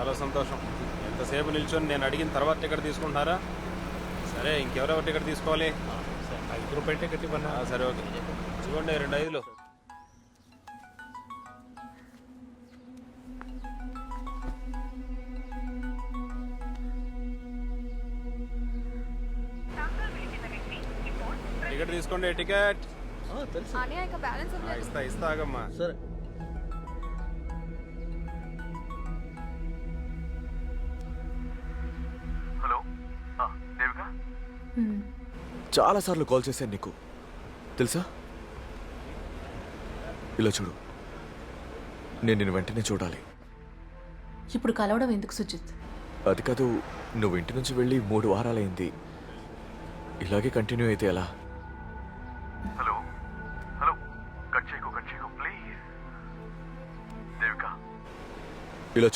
చాలా సంతోషం. ఎంతసేపు నిల్చొని నేను అడిగిన తర్వాత టికెట్ తీసుకుంటున్నారా? సరే, ఇంకెవరెవరు టికెట్ తీసుకోవాలి? 5 రూపాయలు టికెట్ ఇవ్వన్నా. సరే, ఓకే. ఇదిగోండి 2 5లు. టికెట్ తీసుకోండి, టికెట్. అన్నయ్య ఇక బ్యాలెన్స్ ఉంది. ఇస్తా ఆగమ్మా. సరే. హలో దేవిక, చాలాసార్లు కాల్ చేశాను నీకు తెలుసా. ఇలా చూడు, నేను నిన్ను వెంటనే చూడాలి. ఇప్పుడు కలవడం ఎందుకు సుజిత్? అది కాదు, నువ్వు ఇంటి నుంచి వెళ్ళి 3 వారాలైంది. ఇలాగే కంటిన్యూ అయితే ఎలా? హలో హలో, కట్ చేయకు ప్లీజ్. దేవిక, ఇలా చూడు,